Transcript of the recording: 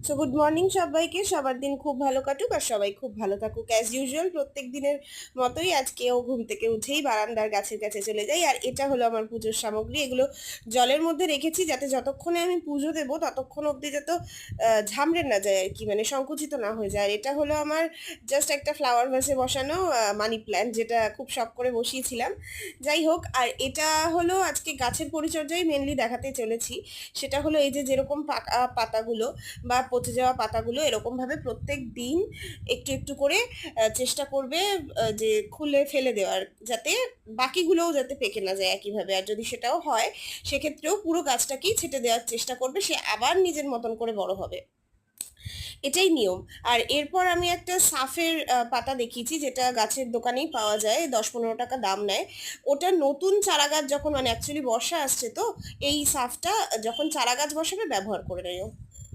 So good morning সবাইকে। সবার দিন খুব ভালো কাটুক আর সবাই খুব ভালো থাকুক। অ্যাজ ইউজুয়াল প্রত্যেক দিনের মতোই আজকেও ঘুম থেকে উঠেই বারান্দার গাছের কাছে চলে যাই। আর এটা হলো আমার পুজোর সামগ্রী। এগুলো জলের মধ্যে রেখেছি যাতে যতক্ষণে আমি পুজো দেবো ততক্ষণ অবধি যত ঝামড়ে না যায় আর কি, মানে সংকুচিত না হয়ে যায়। আর এটা হলো আমার জাস্ট একটা ফ্লাওয়ার ভাসে বসানো মানি প্ল্যান্ট, যেটা খুব শখ করে বসিয়েছিলাম। যাই হোক, আর এটা হলো আজকে গাছের পরিচর্যাই মেনলি দেখাতে চলেছি। সেটা হলো এই যে যেরকম পাকা পাতাগুলো বা পচে যাওয়া পাতাগুলো এরকমভাবে প্রত্যেক দিন একটু একটু করে চেষ্টা করবে যে খুলে ফেলে দেওয়ার, যাতে বাকিগুলোও যাতে পেকে না যায় একইভাবে। আর যদি সেটাও হয় সেক্ষেত্রেও পুরো গাছটাকেই ছেটে দেওয়ার চেষ্টা করবে, সে আবার নিজের মতন করে বড় হবে। এটাই নিয়ম। আর এরপর আমি একটা সাফের পাতা দেখিয়েছি, যেটা গাছের দোকানেই পাওয়া যায়, 10-15 টাকা দাম নেয়। ওটা নতুন চারা গাছ যখন, মানে অ্যাকচুয়ালি বর্ষা আসছে তো, এই সাফটা যখন চারা গাছ বসাবে ব্যবহার করে নিও।